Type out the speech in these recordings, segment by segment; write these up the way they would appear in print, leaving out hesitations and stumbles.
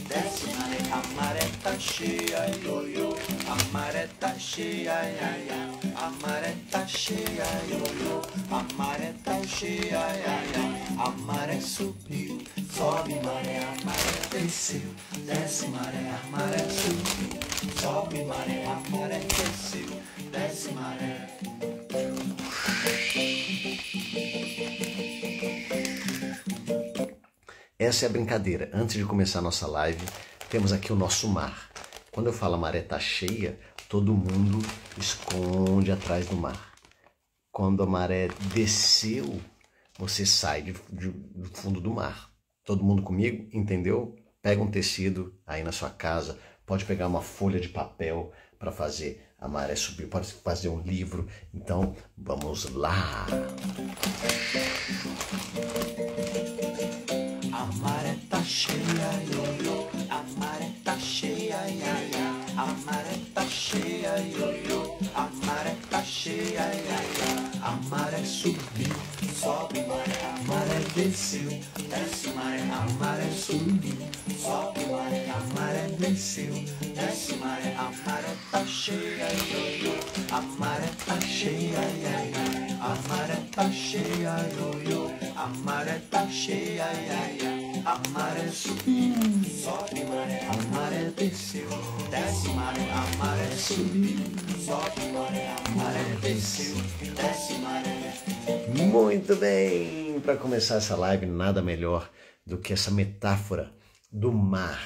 desce maré, a maré tá cheia, ioiô, a maré tá cheia, ia, ia. A maré tá cheia, ioiô, a maré tá cheia, ia, ia. A maré subiu, sobe maré, a maré desceu, desce maré, a maré subiu, sobe maré, a maré desceu, desce maré. Essa é a brincadeira. Antes de começar a nossa live, temos aqui o nosso mar. Quando eu falo a maré tá cheia, todo mundo esconde atrás do mar. Quando a maré desceu, você sai do fundo do mar. Todo mundo comigo? Entendeu? Pega um tecido aí na sua casa, pode pegar uma folha de papel para fazer a maré subir, pode fazer um livro. Então, vamos lá! A maré tá cheia, ioiô, a maré tá cheia, ia, ia. A maré tá cheia, ioiô, a maré tá cheia, ia, ia. A maré subiu, sobe maré, a maré desceu, desce maré, a maré subiu, sobe maré, a maré desceu, desce maré, a maré tá cheia, ioiô, a maré tá cheia, ia, ia. A maré tá cheia, ioiô, a maré tá cheia, ia, ia. A maré subiu, sobe maré, a maré desceu, desce maré, a maré subiu, sobe maré, a maré desceu, desce maré. Muito bem! Para começar essa live, nada melhor do que essa metáfora do mar,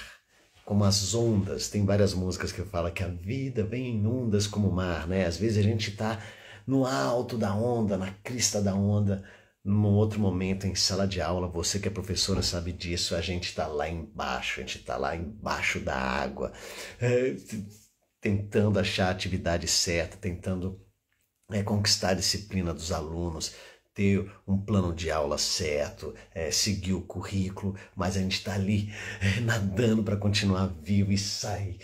como as ondas. Tem várias músicas que falam que a vida vem em ondas como o mar, né? Às vezes a gente está no alto da onda, na crista da onda. Num outro momento, em sala de aula, você que é professora sabe disso, a gente está lá embaixo, a gente está lá embaixo da água, tentando achar a atividade certa, tentando conquistar a disciplina dos alunos, ter um plano de aula certo, seguir o currículo, mas a gente está ali nadando para continuar vivo e sai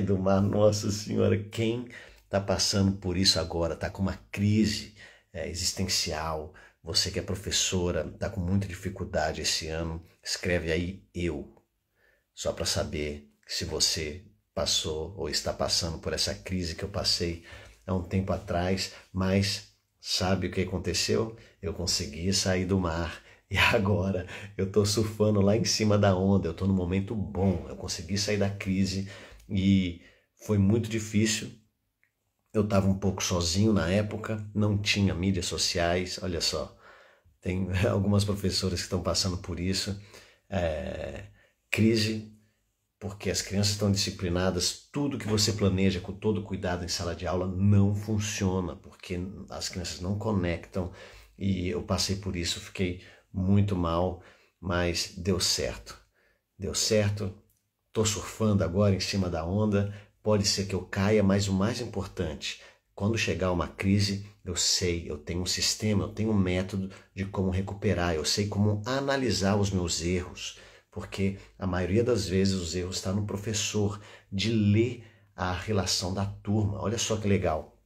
do mar. Nossa Senhora, quem está passando por isso agora, está com uma crise existencial, você que é professora, está com muita dificuldade esse ano, escreve aí eu, só para saber se você passou ou está passando por essa crise que eu passei há um tempo atrás, mas sabe o que aconteceu? Eu consegui sair do mar e agora eu estou surfando lá em cima da onda, eu estou num momento bom, eu consegui sair da crise e foi muito difícil. Eu estava um pouco sozinho na época, não tinha mídias sociais, olha só, tem algumas professoras que estão passando por isso, crise, porque as crianças estão disciplinadas, tudo que você planeja com todo cuidado em sala de aula não funciona, porque as crianças não conectam e eu passei por isso, fiquei muito mal, mas deu certo, estou surfando agora em cima da onda. Pode ser que eu caia, mas o mais importante, quando chegar uma crise, eu sei, eu tenho um sistema, eu tenho um método de como recuperar, eu sei como analisar os meus erros, porque a maioria das vezes os erros estão no professor, de ler a relação da turma. Olha só que legal.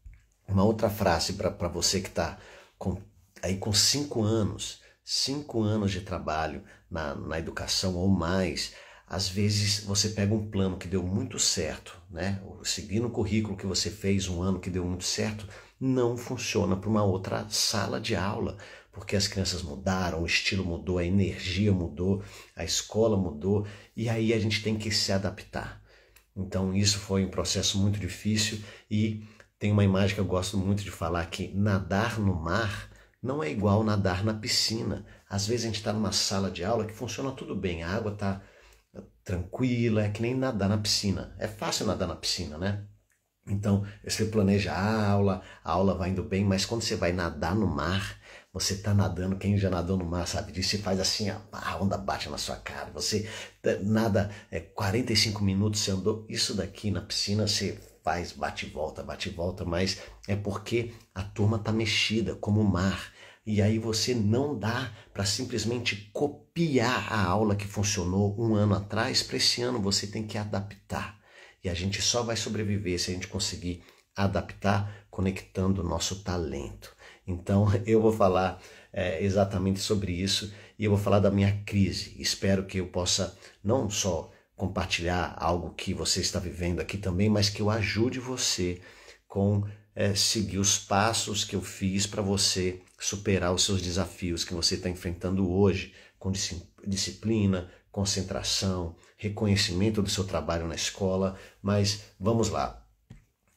Uma outra frase para você que está aí com 5 anos de trabalho na educação ou mais. Às vezes você pega um plano que deu muito certo, né? Seguindo o currículo que você fez um ano que deu muito certo, não funciona para uma outra sala de aula, porque as crianças mudaram, o estilo mudou, a energia mudou, a escola mudou, e aí a gente tem que se adaptar. Então isso foi um processo muito difícil e tem uma imagem que eu gosto muito de falar, que nadar no mar não é igual nadar na piscina. Às vezes a gente está numa sala de aula que funciona tudo bem, a água está tranquila, é que nem nadar na piscina. É fácil nadar na piscina, né? Então, você planeja a aula vai indo bem, mas quando você vai nadar no mar, você está nadando, quem já nadou no mar sabe disso, você faz assim, a onda bate na sua cara, você nada, 45 minutos você andou, isso daqui na piscina você faz bate e volta, mas é porque a turma está mexida como o mar. E aí você não dá para simplesmente copiar a aula que funcionou um ano atrás para esse ano, você tem que adaptar. E a gente só vai sobreviver se a gente conseguir adaptar, conectando o nosso talento. Então eu vou falar exatamente sobre isso e eu vou falar da minha crise. Espero que eu possa não só compartilhar algo que você está vivendo aqui também, mas que eu ajude você com seguir os passos que eu fiz para você superar os seus desafios que você está enfrentando hoje, com disciplina, concentração, reconhecimento do seu trabalho na escola. Mas vamos lá,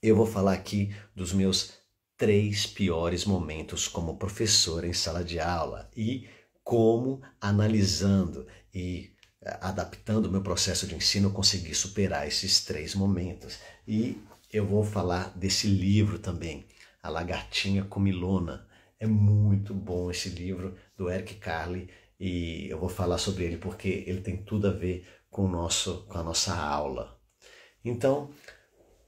eu vou falar aqui dos meus 3 piores momentos como professor em sala de aula e como, analisando e adaptando o meu processo de ensino, eu consegui superar esses 3 momentos. E eu vou falar desse livro também, A Lagartinha Comilona. É muito bom esse livro do Eric Carle e eu vou falar sobre ele porque ele tem tudo a ver com a nossa aula. Então,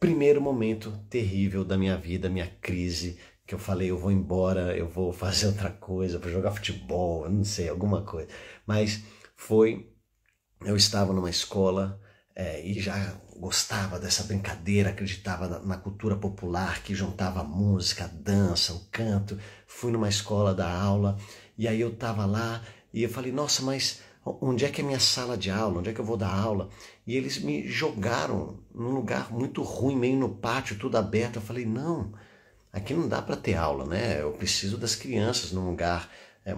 primeiro momento terrível da minha vida, minha crise, que eu falei, eu vou embora, eu vou fazer outra coisa, vou jogar futebol, eu não sei, alguma coisa. Mas eu estava numa escola e já gostava dessa brincadeira, acreditava na cultura popular que juntava a música, a dança, o canto. Fui numa escola dar aula e aí eu estava lá e eu falei, nossa, mas onde é que é minha sala de aula? Onde é que eu vou dar aula? E eles me jogaram num lugar muito ruim, meio no pátio, tudo aberto. Eu falei, não, aqui não dá para ter aula, né? Eu preciso das crianças num lugar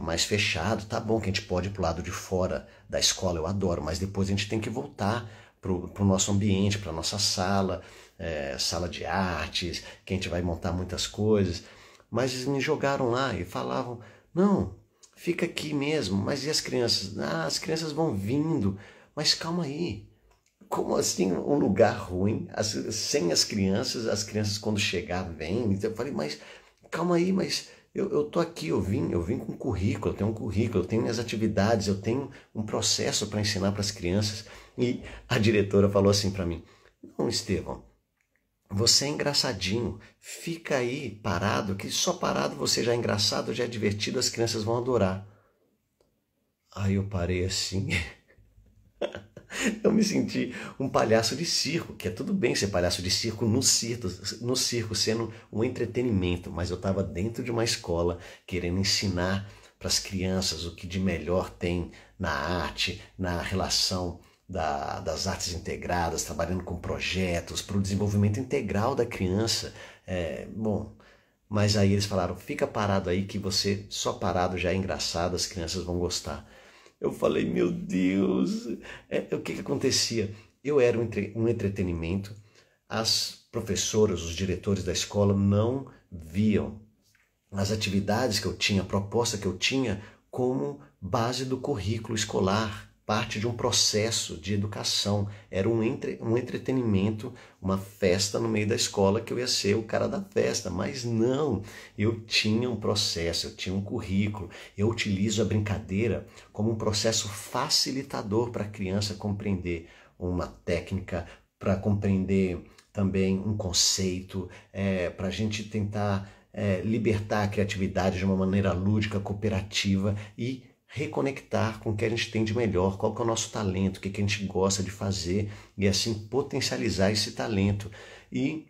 mais fechado. Tá bom que a gente pode ir pro lado de fora da escola, eu adoro, mas depois a gente tem que voltar pro nosso ambiente, para nossa sala, sala de artes, que a gente vai montar muitas coisas. Mas eles me jogaram lá e falavam, não, fica aqui mesmo. Mas e as crianças? Ah, as crianças vão vindo, mas calma aí. Como assim um lugar ruim, sem as crianças quando chegar vêm? Então eu falei, mas calma aí, mas eu tô aqui, eu vim com currículo, eu tenho um currículo, eu tenho minhas atividades, eu tenho um processo para ensinar para as crianças. E a diretora falou assim para mim, não, Estevão, você é engraçadinho, fica aí parado, que só parado você já é engraçado, já é divertido, as crianças vão adorar. Aí eu parei assim... Eu me senti um palhaço de circo, que é tudo bem ser palhaço de circo no circo sendo um entretenimento, mas eu estava dentro de uma escola querendo ensinar para as crianças o que de melhor tem na arte, na relação das artes integradas, trabalhando com projetos para o desenvolvimento integral da criança. Mas aí eles falaram, fica parado aí que você só parado já é engraçado, as crianças vão gostar. Eu falei, meu Deus, o que acontecia? Eu era um entretenimento, as professoras, os diretores da escola não viam as atividades que eu tinha, a proposta que eu tinha como base do currículo escolar, parte de um processo de educação. Era um entretenimento, uma festa no meio da escola que eu ia ser o cara da festa, mas não, eu tinha um processo, eu tinha um currículo, eu utilizo a brincadeira como um processo facilitador para a criança compreender uma técnica, para compreender também um conceito, para a gente tentar libertar a criatividade de uma maneira lúdica, cooperativa e reconectar com o que a gente tem de melhor, qual que é o nosso talento, o que a gente gosta de fazer e assim potencializar esse talento. E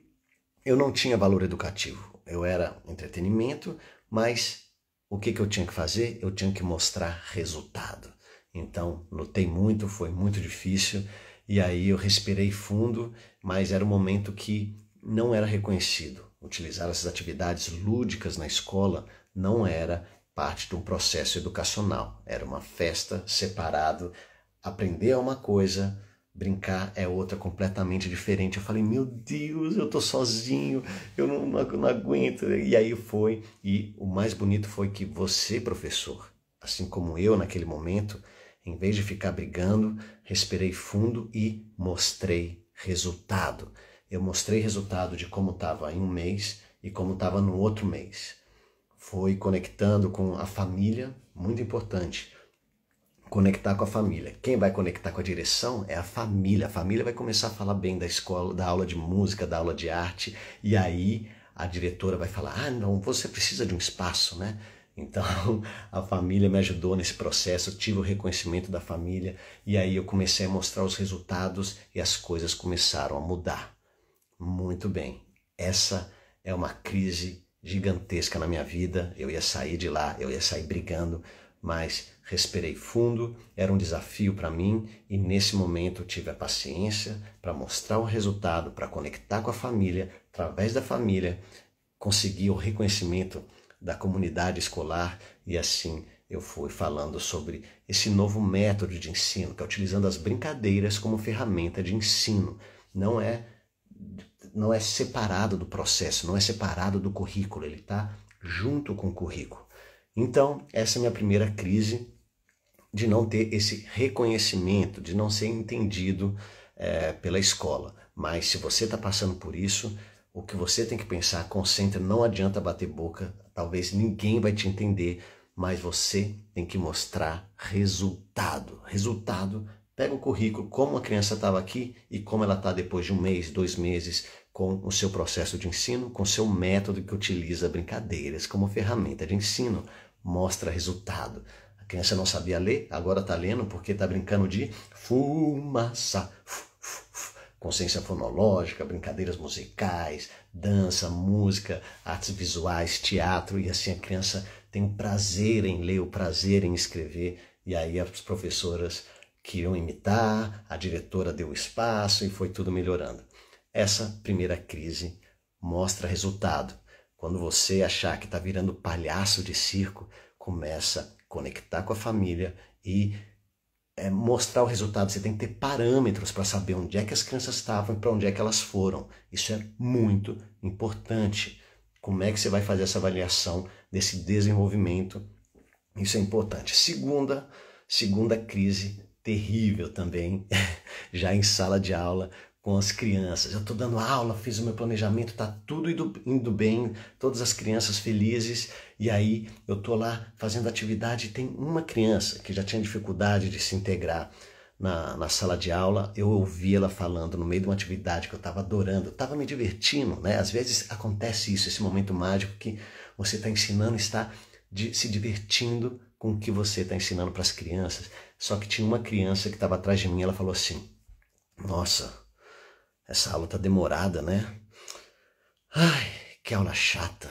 eu não tinha valor educativo, eu era entretenimento, mas o que eu tinha que fazer? Eu tinha que mostrar resultado. Então lutei muito, foi muito difícil e aí eu respirei fundo, mas era um momento que não era reconhecido. Utilizar essas atividades lúdicas na escola não era parte de um processo educacional. Era uma festa separado. Aprender é uma coisa, brincar é outra completamente diferente. Eu falei, meu Deus, eu tô sozinho, eu não aguento. E aí foi, e o mais bonito foi que você, professor, assim como eu naquele momento, em vez de ficar brigando, respirei fundo e mostrei resultado. Eu mostrei resultado de como estava em um mês e como estava no outro mês. Foi conectando com a família, muito importante, conectar com a família. Quem vai conectar com a direção é a família. A família vai começar a falar bem da escola, da aula de música, da aula de arte, e aí a diretora vai falar, ah, não, você precisa de um espaço, né? Então a família me ajudou nesse processo, eu tive o reconhecimento da família, e aí eu comecei a mostrar os resultados e as coisas começaram a mudar. Muito bem, essa é uma crise gigantesca na minha vida, eu ia sair de lá, eu ia sair brigando, mas respirei fundo, era um desafio para mim e nesse momento eu tive a paciência para mostrar o resultado, para conectar com a família, através da família, conseguir o reconhecimento da comunidade escolar e assim eu fui falando sobre esse novo método de ensino, que é utilizando as brincadeiras como ferramenta de ensino. Não é separado do processo, não é separado do currículo, ele está junto com o currículo. Então, essa é a minha primeira crise de não ter esse reconhecimento, de não ser entendido pela escola. Mas se você está passando por isso, o que você tem que pensar, concentra, não adianta bater boca, talvez ninguém vai te entender, mas você tem que mostrar resultado. Resultado, pega o currículo, como a criança estava aqui e como ela está depois de 1 mês, 2 meses, com o seu processo de ensino, com o seu método que utiliza brincadeiras como ferramenta de ensino. Mostra resultado. A criança não sabia ler, agora está lendo porque está brincando de fumaça, consciência fonológica, brincadeiras musicais, dança, música, artes visuais, teatro, e assim a criança tem o prazer em ler, o prazer em escrever, e aí as professoras queriam imitar, a diretora deu espaço e foi tudo melhorando. Essa primeira crise mostra resultado. Quando você achar que está virando palhaço de circo, começa a conectar com a família e mostrar o resultado. Você tem que ter parâmetros para saber onde é que as crianças estavam e para onde é que elas foram. Isso é muito importante. Como é que você vai fazer essa avaliação desse desenvolvimento? Isso é importante. Segunda crise terrível também, já em sala de aula, com as crianças. Eu estou dando aula, fiz o meu planejamento, está tudo indo bem, todas as crianças felizes, e aí eu estou lá fazendo atividade e tem uma criança que já tinha dificuldade de se integrar na sala de aula. Eu ouvi ela falando no meio de uma atividade que eu estava adorando, estava me divertindo, né? Às vezes acontece isso, esse momento mágico que você está ensinando, está se divertindo com o que você está ensinando para as crianças. Só que tinha uma criança que estava atrás de mim, ela falou assim: nossa, essa aula tá demorada, né? Ai, que aula chata.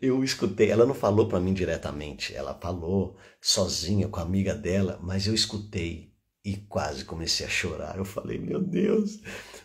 Eu escutei, ela não falou para mim diretamente, ela falou sozinha com a amiga dela, mas eu escutei e quase comecei a chorar. Eu falei, meu Deus,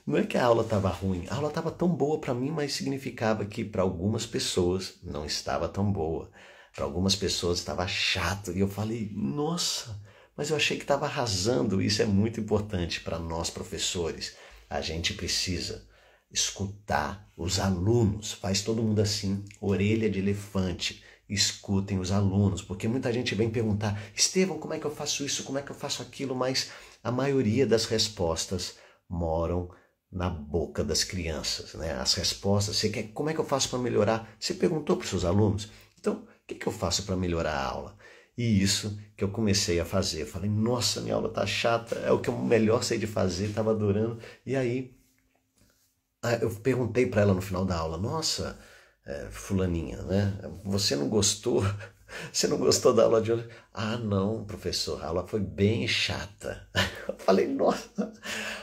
não é que a aula estava ruim, a aula estava tão boa para mim, mas significava que para algumas pessoas não estava tão boa. Para algumas pessoas estava chato. E eu falei, nossa, mas eu achei que estava arrasando. Isso é muito importante para nós professores. A gente precisa escutar os alunos. Faz todo mundo assim, orelha de elefante. Escutem os alunos, porque muita gente vem perguntar: Estevão, como é que eu faço isso, como é que eu faço aquilo? Mas a maioria das respostas moram na boca das crianças, né? As respostas, como é que eu faço para melhorar? Você perguntou para os seus alunos? Então, o que eu faço para melhorar a aula? E isso que eu comecei a fazer. Eu falei, nossa, minha aula tá chata, é o que eu melhor sei de fazer, estava adorando. E aí, eu perguntei para ela no final da aula, nossa, fulaninha, né? Você não gostou? Você não gostou da aula de hoje? Ah, não, professor, a aula foi bem chata. Eu falei, nossa.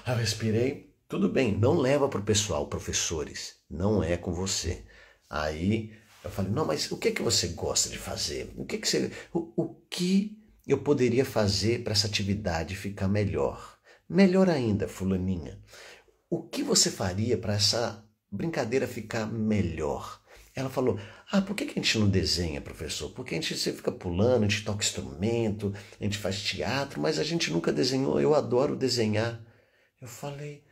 Eu respirei, tudo bem, não leva para o pessoal, professores, não é com você. Aí eu falei, não, mas o que você gosta de fazer? O que eu poderia fazer para essa atividade ficar melhor? Melhor ainda, fulaninha, o que você faria para essa brincadeira ficar melhor? Ela falou, por que a gente não desenha, professor? Porque você fica pulando, a gente toca instrumento, a gente faz teatro, mas a gente nunca desenhou, eu adoro desenhar. Eu falei,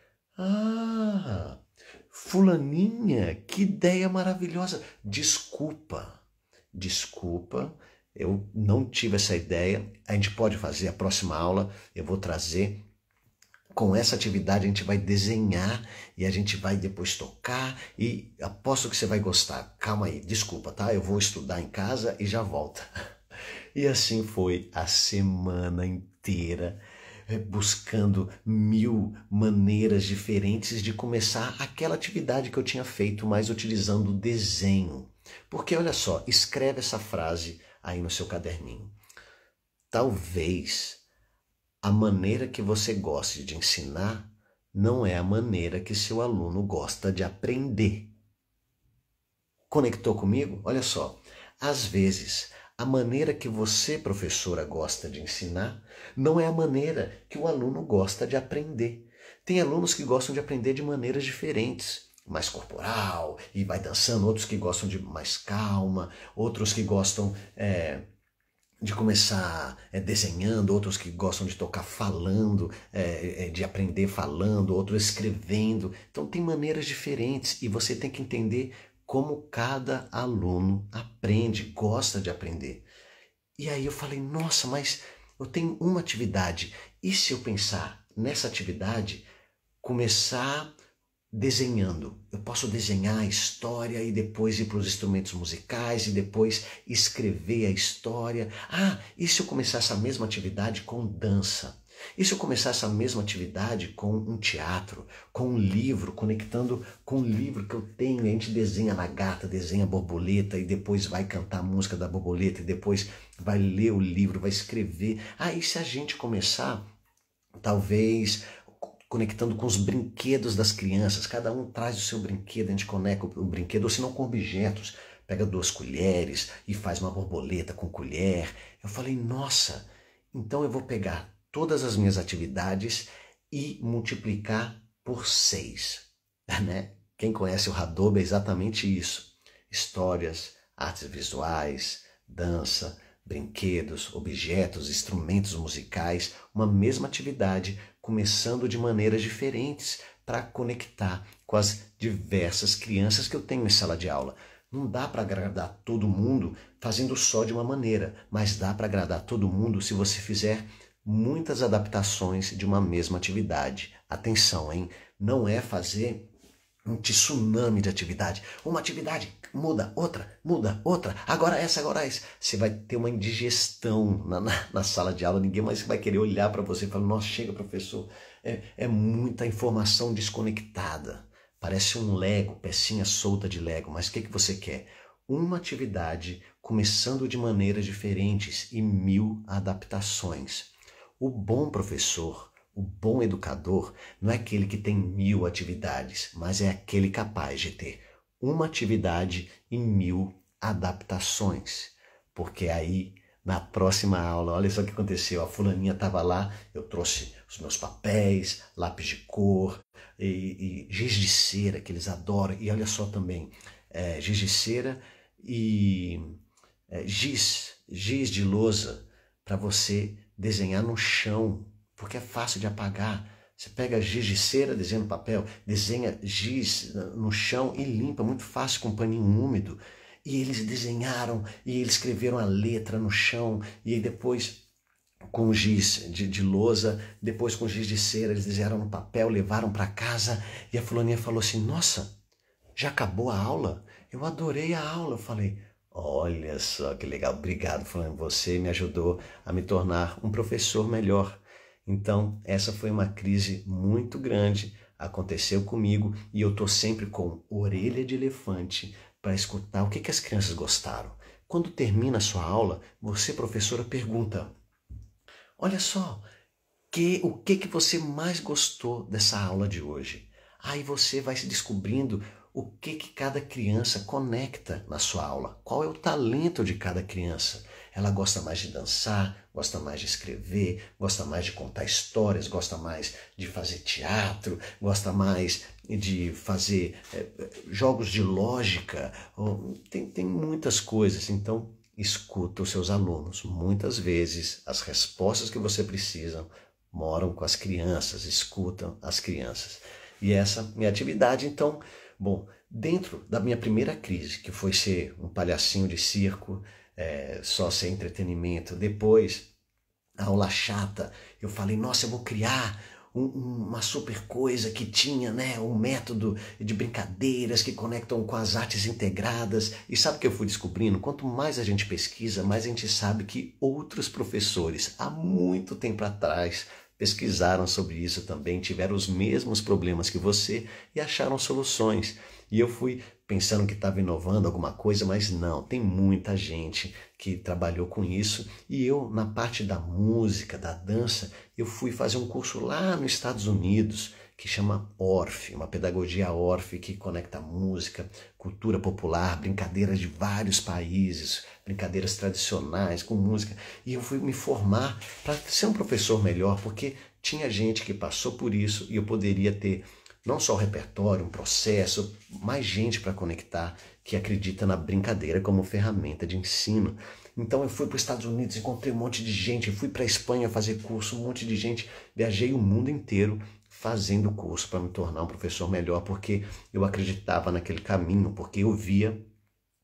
fulaninha, que ideia maravilhosa. Desculpa, eu não tive essa ideia. A gente pode fazer a próxima aula, eu vou trazer. Com essa atividade a gente vai desenhar e a gente vai depois tocar e aposto que você vai gostar. Calma aí, desculpa, tá? Eu vou estudar em casa e já volto. E assim foi a semana inteira, buscando 1000 maneiras diferentes de começar aquela atividade que eu tinha feito, mas utilizando o desenho. Porque olha só, escreve essa frase aí no seu caderninho. Talvez a maneira que você goste de ensinar não é a maneira que seu aluno gosta de aprender. Conectou comigo? Olha só, Às vezes, a maneira que você, professora, gosta de ensinar não é a maneira que o aluno gosta de aprender. Tem alunos que gostam de aprender de maneiras diferentes, mais corporal, e vai dançando, outros que gostam de mais calma, outros que gostam de começar desenhando, outros que gostam de tocar falando, de aprender falando, outros escrevendo. Então tem maneiras diferentes e você tem que entender como cada aluno aprende, gosta de aprender. E aí eu falei, nossa, mas eu tenho uma atividade. E se eu pensar nessa atividade, começar desenhando? Eu posso desenhar a história e depois ir para os instrumentos musicais e depois escrever a história. E se eu começar essa mesma atividade com dança? E se eu começar essa mesma atividade com um teatro, com um livro, conectando com um livro que eu tenho, a gente desenha lagarta, desenha borboleta e depois vai cantar a música da borboleta e depois vai ler o livro, vai escrever. E se a gente começar, talvez, conectando com os brinquedos das crianças, cada um traz o seu brinquedo, a gente conecta o brinquedo, ou se não com objetos, pega 2 colheres e faz uma borboleta com colher. Eu falei, nossa, então eu vou pegar todas as minhas atividades e multiplicar por 6, né? Quem conhece o Hadoop é exatamente isso. Histórias, artes visuais, dança, brinquedos, objetos, instrumentos musicais, uma mesma atividade, começando de maneiras diferentes para conectar com as diversas crianças que eu tenho em sala de aula. Não dá para agradar todo mundo fazendo só de uma maneira, mas dá para agradar todo mundo se você fizer muitas adaptações de uma mesma atividade. Atenção, hein? Não é fazer um tsunami de atividade. Uma atividade muda outra, agora essa. Você vai ter uma indigestão na sala de aula, ninguém mais vai querer olhar para você e falar, nossa, chega, professor, é muita informação desconectada. Parece um Lego, pecinha solta de Lego, mas o que você quer? Uma atividade começando de maneiras diferentes e 1000 adaptações. O bom professor, o bom educador, não é aquele que tem 1000 atividades, mas é aquele capaz de ter uma atividade e 1000 adaptações. Porque aí, na próxima aula, olha só o que aconteceu, a fulaninha estava lá, eu trouxe os meus papéis, lápis de cor e giz de cera, que eles adoram, e olha só também, giz de cera e giz de lousa para você desenhar no chão, porque é fácil de apagar. Você pega giz de cera, desenha no papel, desenha giz no chão e limpa, muito fácil com um paninho úmido. E eles desenharam e eles escreveram a letra no chão e aí depois com giz de lousa, depois com giz de cera, eles desenharam no papel, levaram para casa e a fulaninha falou assim, nossa, já acabou a aula? Eu adorei a aula. Eu falei, olha só que legal, obrigado, fulano, você me ajudou a me tornar um professor melhor. Então, essa foi uma crise muito grande, aconteceu comigo e eu estou sempre com orelha de elefante para escutar o que as crianças gostaram. Quando termina a sua aula, você, professora, pergunta, olha só, o que você mais gostou dessa aula de hoje? Aí você vai se descobrindo o que cada criança conecta na sua aula. Qual é o talento de cada criança? Ela gosta mais de dançar, gosta mais de escrever, gosta mais de contar histórias, gosta mais de fazer teatro, gosta mais de fazer jogos de lógica. Tem muitas coisas. Então, escuta os seus alunos. Muitas vezes, as respostas que você precisa moram com as crianças, escutam as crianças. E essa é minha atividade, então, bom, dentro da minha primeira crise, que foi ser um palhacinho de circo, só ser entretenimento, depois, a aula chata, eu falei, nossa, eu vou criar uma super coisa que tinha, né, um método de brincadeiras que conectam com as artes integradas. E sabe o que eu fui descobrindo? Quanto mais a gente pesquisa, mais a gente sabe que outros professores, há muito tempo atrás, pesquisaram sobre isso também, tiveram os mesmos problemas que você e acharam soluções. E eu fui pensando que estava inovando alguma coisa, mas não, tem muita gente que trabalhou com isso. E eu, na parte da música, da dança, eu fui fazer um curso lá nos Estados Unidos, que chama Orff, uma pedagogia Orff que conecta música, cultura popular, brincadeiras de vários países, brincadeiras tradicionais com música. E eu fui me formar para ser um professor melhor, porque tinha gente que passou por isso e eu poderia ter não só o repertório, um processo, mais gente para conectar que acredita na brincadeira como ferramenta de ensino. Então eu fui para os Estados Unidos, encontrei um monte de gente, fui para a Espanha fazer curso, um monte de gente, viajei o mundo inteiro fazendo curso para me tornar um professor melhor, porque eu acreditava naquele caminho, porque eu via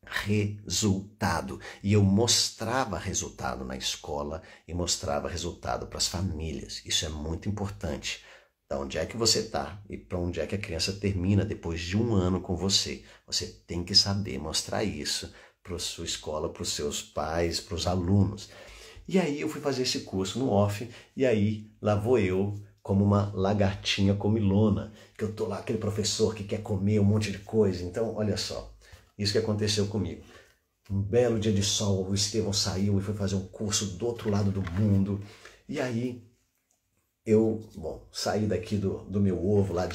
resultado e eu mostrava resultado na escola e mostrava resultado para as famílias. Isso é muito importante. Da onde é que você está e para onde é que a criança termina depois de um ano com você. Você tem que saber mostrar isso para a sua escola, para os seus pais, para os alunos. E aí eu fui fazer esse curso no Orff e aí lá vou eu como uma lagartinha comilona, que eu tô lá, aquele professor que quer comer um monte de coisa. Então, olha só, isso que aconteceu comigo. Um belo dia de sol, o Estevão saiu e foi fazer um curso do outro lado do mundo. E aí eu, saí daqui do meu ovo, lá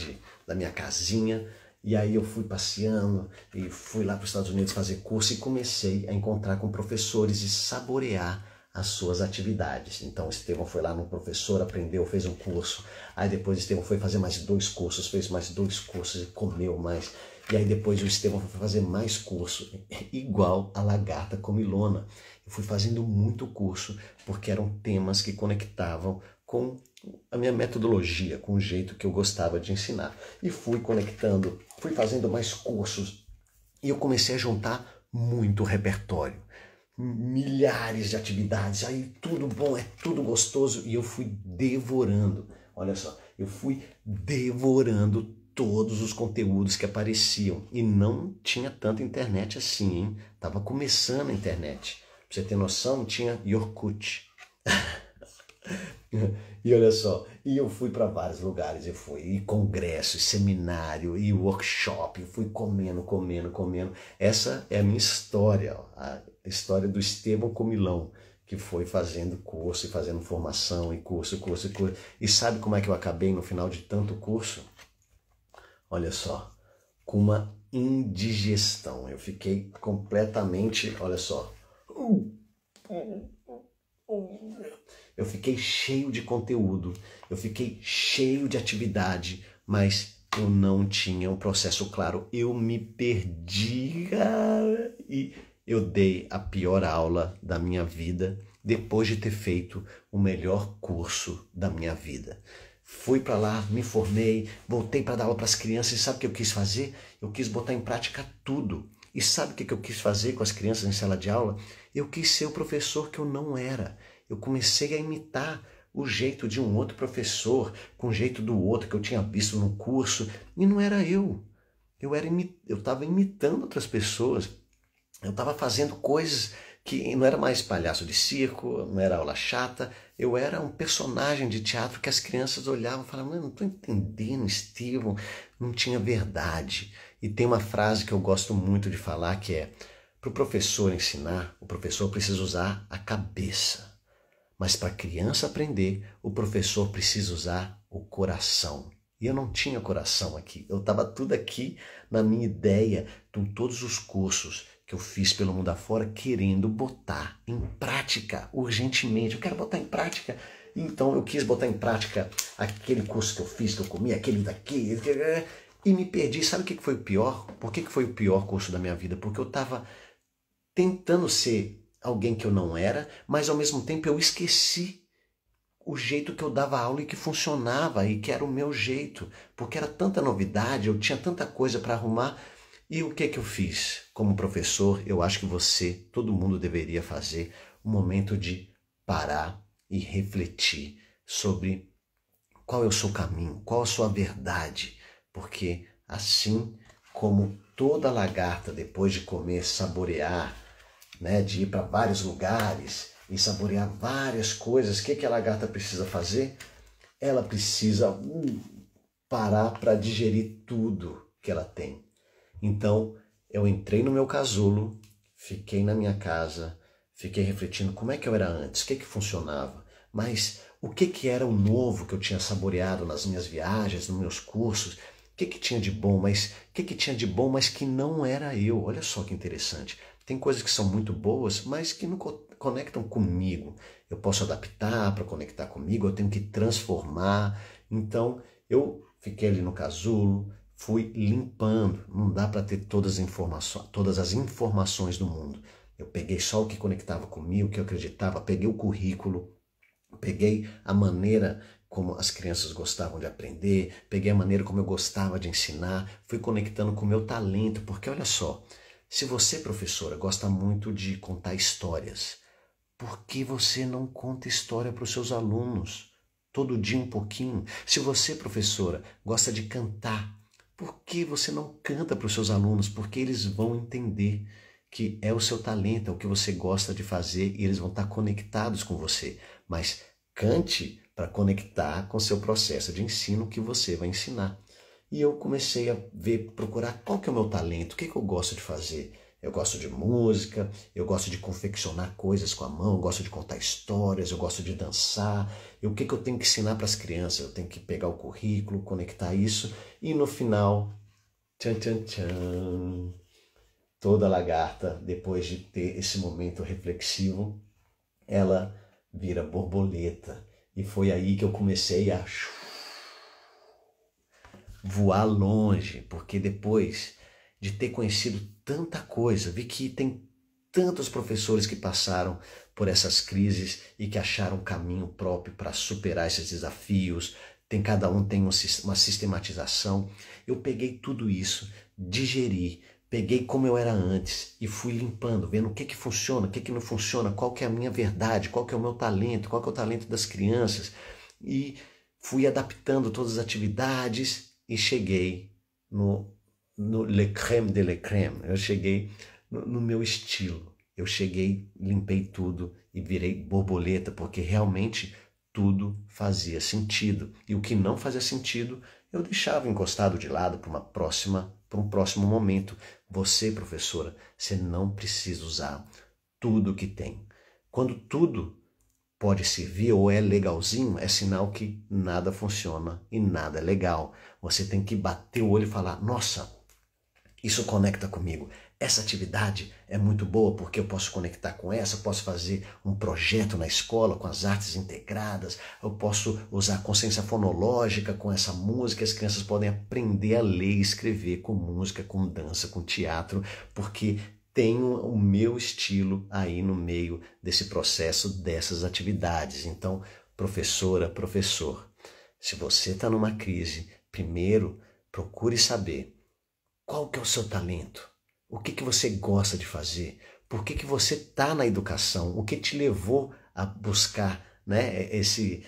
da minha casinha, e aí eu fui passeando e fui lá para os Estados Unidos fazer curso e comecei a encontrar com professores e saborear as suas atividades. Então o Estevão foi lá no professor, aprendeu, fez um curso, aí depois o Estevão foi fazer mais 2 cursos, fez mais 2 cursos e comeu mais, e aí depois o Estevão foi fazer mais curso, igual a lagarta comilona. Eu fui fazendo muito curso, porque eram temas que conectavam com a minha metodologia, com o jeito que eu gostava de ensinar. E fui conectando, fui fazendo mais cursos e eu comecei a juntar muito repertório. Milhares de atividades, aí tudo bom, é tudo gostoso e eu fui devorando. Olha só, eu fui devorando todos os conteúdos que apareciam e não tinha tanta internet assim, hein? Tava começando a internet. Pra você ter noção, tinha Orkut. E olha só, e eu fui para vários lugares, eu fui e congresso, e seminário, e workshop, eu fui comendo. Essa é a minha história, ó, a história do Estevão Comilão, que foi fazendo curso e fazendo formação e curso. E sabe como é que eu acabei no final de tanto curso? Olha só, com uma indigestão. Eu fiquei completamente, olha só, eu fiquei cheio de conteúdo, eu fiquei cheio de atividade, mas eu não tinha um processo claro. Eu me perdia e eu dei a pior aula da minha vida depois de ter feito o melhor curso da minha vida. Fui para lá, me formei, voltei para dar aula para as crianças e sabe o que eu quis fazer? Eu quis botar em prática tudo. E sabe o que eu quis fazer com as crianças em sala de aula? Eu quis ser o professor que eu não era. Eu comecei a imitar o jeito de um outro professor, com o jeito do outro que eu tinha visto no curso, e não era eu. Eu estava imitando outras pessoas. Eu estava fazendo coisas que não era mais palhaço de circo, não era aula chata, eu era um personagem de teatro que as crianças olhavam e falavam, não estou entendendo, Estevão, não tinha verdade. E tem uma frase que eu gosto muito de falar que é, para o professor ensinar, o professor precisa usar a cabeça. Mas para a criança aprender, o professor precisa usar o coração. E eu não tinha coração aqui. Eu estava tudo aqui na minha ideia, com todos os cursos que eu fiz pelo mundo afora, querendo botar em prática urgentemente. Eu quero botar em prática. Então eu quis botar em prática aquele curso que eu fiz, que eu comi, aquele daqui, e me perdi. Sabe o que foi o pior? Por que foi o pior curso da minha vida? Porque eu estava tentando ser alguém que eu não era, mas ao mesmo tempo eu esqueci o jeito que eu dava aula e que funcionava e que era o meu jeito, porque era tanta novidade, eu tinha tanta coisa para arrumar. E o que eu fiz? Como professor, eu acho que todo mundo deveria fazer um momento de parar e refletir sobre qual é o seu caminho, qual a sua verdade, porque assim como toda lagarta depois de comer, saborear, de ir para vários lugares e saborear várias coisas, o que a lagarta precisa fazer? Ela precisa parar para digerir tudo que ela tem. Então, eu entrei no meu casulo, fiquei na minha casa, fiquei refletindo como é que eu era antes, o que funcionava. mas o que era o novo que eu tinha saboreado nas minhas viagens, nos meus cursos? O que tinha de bom, mas o que tinha de bom, mas que não era eu? Olha só que interessante. Tem coisas que são muito boas, mas que não conectam comigo. Eu posso adaptar para conectar comigo, eu tenho que transformar. Então, eu fiquei ali no casulo, fui limpando. Não dá para ter todas as informações do mundo. Eu peguei só o que conectava comigo, o que eu acreditava, peguei o currículo, peguei a maneira como as crianças gostavam de aprender, peguei a maneira como eu gostava de ensinar, fui conectando com o meu talento, porque olha só, se você, professora, gosta muito de contar histórias, por que você não conta história para os seus alunos? Todo dia um pouquinho. Se você, professora, gosta de cantar, por que você não canta para os seus alunos? Porque eles vão entender que é o seu talento, é o que você gosta de fazer e eles vão estar conectados com você. Mas cante para conectar com o seu processo de ensino que você vai ensinar. E eu comecei a procurar qual que é o meu talento, o que eu gosto de fazer. Eu gosto de música, eu gosto de confeccionar coisas com a mão, eu gosto de contar histórias, eu gosto de dançar. E o que eu tenho que ensinar para as crianças? Eu tenho que pegar o currículo, conectar isso e no final, tchan, tchan, tchan, toda lagarta, depois de ter esse momento reflexivo, ela vira borboleta. E foi aí que eu comecei a voar longe, porque depois de ter conhecido tanta coisa, vi que tem tantos professores que passaram por essas crises e que acharam um caminho próprio para superar esses desafios. Cada um tem uma sistematização. Eu peguei tudo isso, digeri, peguei como eu era antes e fui limpando, vendo o que funciona, o que não funciona, qual que é a minha verdade, qual que é o meu talento, qual que é o talento das crianças. E fui adaptando todas as atividades e cheguei no le crème de le crème. Eu cheguei no meu estilo. Eu cheguei, limpei tudo e virei borboleta, porque realmente tudo fazia sentido. E o que não fazia sentido, eu deixava encostado de lado para um próximo momento. Você, professora, você não precisa usar tudo que tem. Quando tudo pode servir ou é legalzinho, é sinal que nada funciona e nada é legal. Você tem que bater o olho e falar, nossa, isso conecta comigo. Essa atividade é muito boa porque eu posso conectar com essa, eu posso fazer um projeto na escola com as artes integradas, eu posso usar consciência fonológica com essa música, as crianças podem aprender a ler e escrever com música, com dança, com teatro, porque tenho o meu estilo aí no meio desse processo, dessas atividades. Então, professora, professor, se você está numa crise, primeiro procure saber qual que é o seu talento, o que você gosta de fazer, por que você está na educação, o que te levou a buscar, né, esse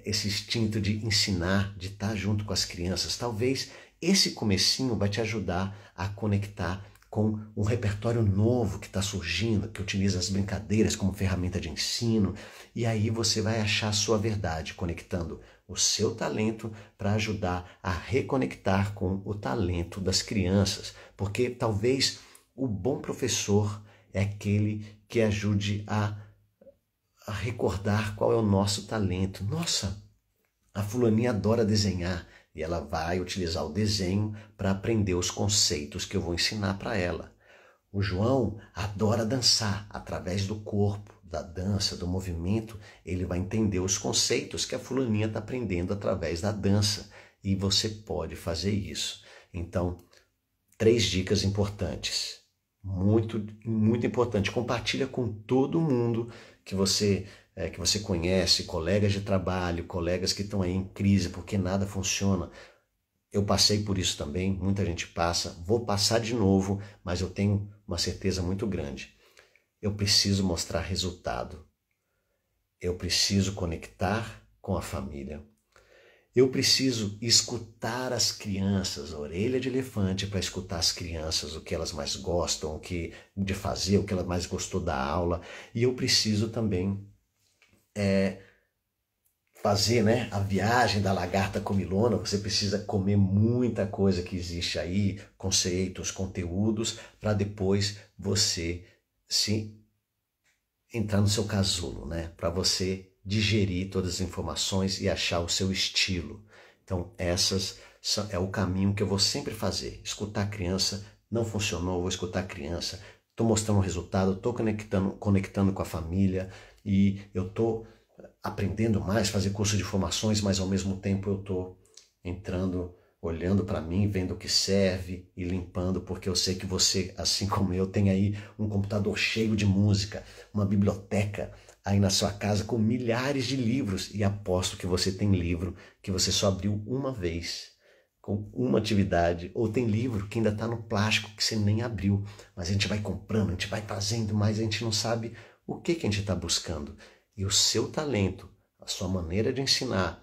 instinto de ensinar, de estar junto com as crianças. Talvez esse comecinho vai te ajudar a conectar com um repertório novo que está surgindo, que utiliza as brincadeiras como ferramenta de ensino, e aí você vai achar a sua verdade, conectando o seu talento para ajudar a reconectar com o talento das crianças, porque talvez o bom professor é aquele que ajude a recordar qual é o nosso talento. Nossa, a fulaninha adora desenhar, e ela vai utilizar o desenho para aprender os conceitos que eu vou ensinar para ela. O João adora dançar. Através do corpo, da dança, do movimento, ele vai entender os conceitos que a fulaninha está aprendendo através da dança. E você pode fazer isso. Então, 3 dicas importantes. Muito, muito importante. Compartilha com todo mundo que você conhece, colegas de trabalho, colegas que estão aí em crise porque nada funciona. Eu passei por isso também, muita gente passa, vou passar de novo, mas eu tenho uma certeza muito grande. Eu preciso mostrar resultado. Eu preciso conectar com a família. Eu preciso escutar as crianças, orelha de elefante para escutar as crianças, o que elas mais gostam, de fazer, o que ela mais gostou da aula. E eu preciso também fazer, né, a viagem da lagarta comilona. Você precisa comer muita coisa que existe aí, conceitos, conteúdos, para depois você se entrar no seu casulo, né? Para você digerir todas as informações e achar o seu estilo. Então, é o caminho que eu vou sempre fazer. Escutar a criança, não funcionou, vou escutar a criança. Estou mostrando o resultado, estou conectando com a família e eu estou aprendendo mais, fazer curso de formações, mas ao mesmo tempo eu estou entrando, olhando para mim, vendo o que serve e limpando, porque eu sei que você, assim como eu, tem aí um computador cheio de música, uma biblioteca aí na sua casa com milhares de livros, e aposto que você tem livro que você só abriu uma vez, com uma atividade, ou tem livro que ainda está no plástico que você nem abriu, mas a gente vai comprando, a gente vai fazendo, mas a gente não sabe o que a gente está buscando. E o seu talento, a sua maneira de ensinar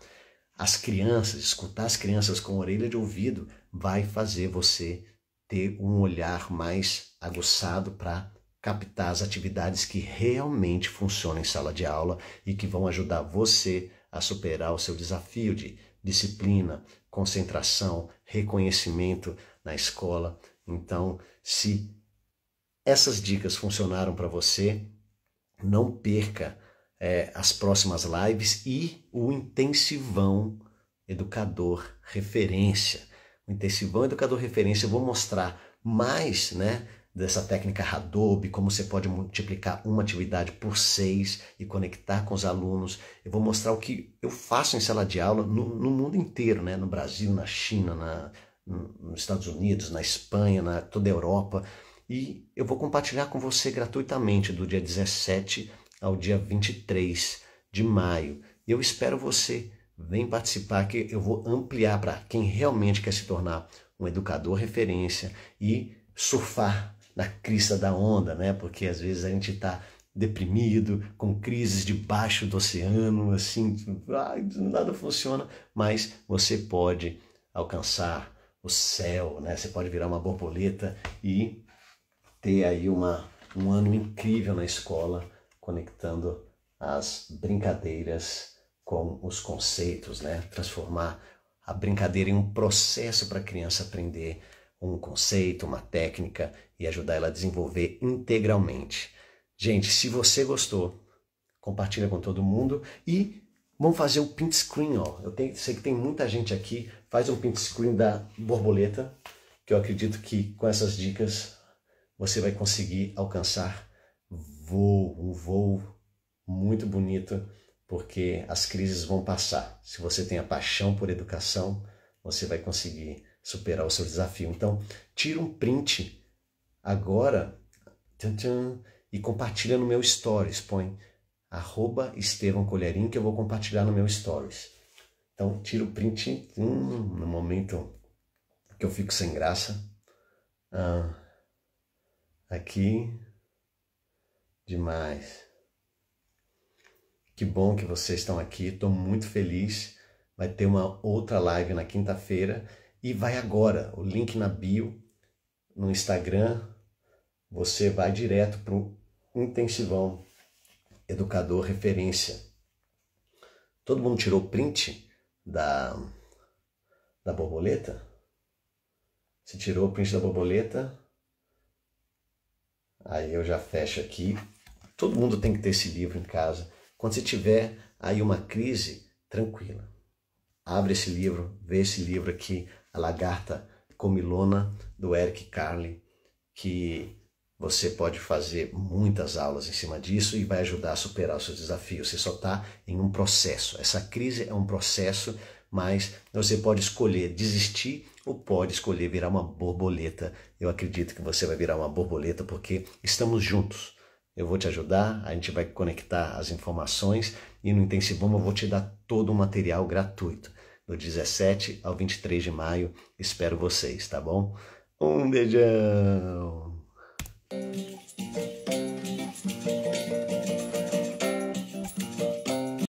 as crianças, escutar as crianças com orelha de ouvido, vai fazer você ter um olhar mais aguçado para captar as atividades que realmente funcionam em sala de aula e que vão ajudar você a superar o seu desafio de disciplina, concentração, reconhecimento na escola. Então, se essas dicas funcionaram para você, não perca as próximas lives e o Intensivão Educador Referência. O Intensivão Educador Referência eu vou mostrar mais, dessa técnica Hadoop, como você pode multiplicar uma atividade por 6 e conectar com os alunos. Eu vou mostrar o que eu faço em sala de aula no mundo inteiro, no Brasil, na China, nos Estados Unidos, na Espanha, toda a Europa. E eu vou compartilhar com você gratuitamente do dia 17 ao dia 23 de maio. Eu espero você. Vem participar que eu vou ampliar para quem realmente quer se tornar um educador referência e surfar na crista da onda, Porque às vezes a gente está deprimido, com crises debaixo do oceano, assim, nada funciona, mas você pode alcançar o céu, Você pode virar uma borboleta e ter aí um ano incrível na escola, conectando as brincadeiras com os conceitos, Transformar a brincadeira em um processo para a criança aprender um conceito, uma técnica e ajudar ela a desenvolver integralmente. Gente, se você gostou, compartilha com todo mundo e vamos fazer o print screen. Sei que tem muita gente aqui, faz um print screen da borboleta, que eu acredito que com essas dicas você vai conseguir alcançar um voo muito bonito, porque as crises vão passar. Se você tem a paixão por educação, você vai conseguir superar o seu desafio. Então, tira um print agora e compartilha no meu stories. Põe @EstevãoColherim que eu vou compartilhar no meu stories. Então, tira o print no momento que eu fico sem graça. Aqui. Demais. Que bom que vocês estão aqui. Estou muito feliz. Vai ter uma outra live na quinta-feira. E vai agora, o link na bio, no Instagram, você vai direto para o Intensivão Educador Referência. Todo mundo tirou print da borboleta? Se tirou o print da borboleta, aí eu já fecho aqui. Todo mundo tem que ter esse livro em casa. Quando você tiver aí uma crise, tranquila. Abre esse livro, vê esse livro aqui, A Lagarta Comilona, do Eric Carle, que você pode fazer muitas aulas em cima disso e vai ajudar a superar os seus desafios. Você só está em um processo. Essa crise é um processo, mas você pode escolher desistir ou pode escolher virar uma borboleta. Eu acredito que você vai virar uma borboleta porque estamos juntos. Eu vou te ajudar, a gente vai conectar as informações e no Intensivão eu vou te dar todo o material gratuito. Do 17 ao 23 de maio, espero vocês, tá bom? Um beijão!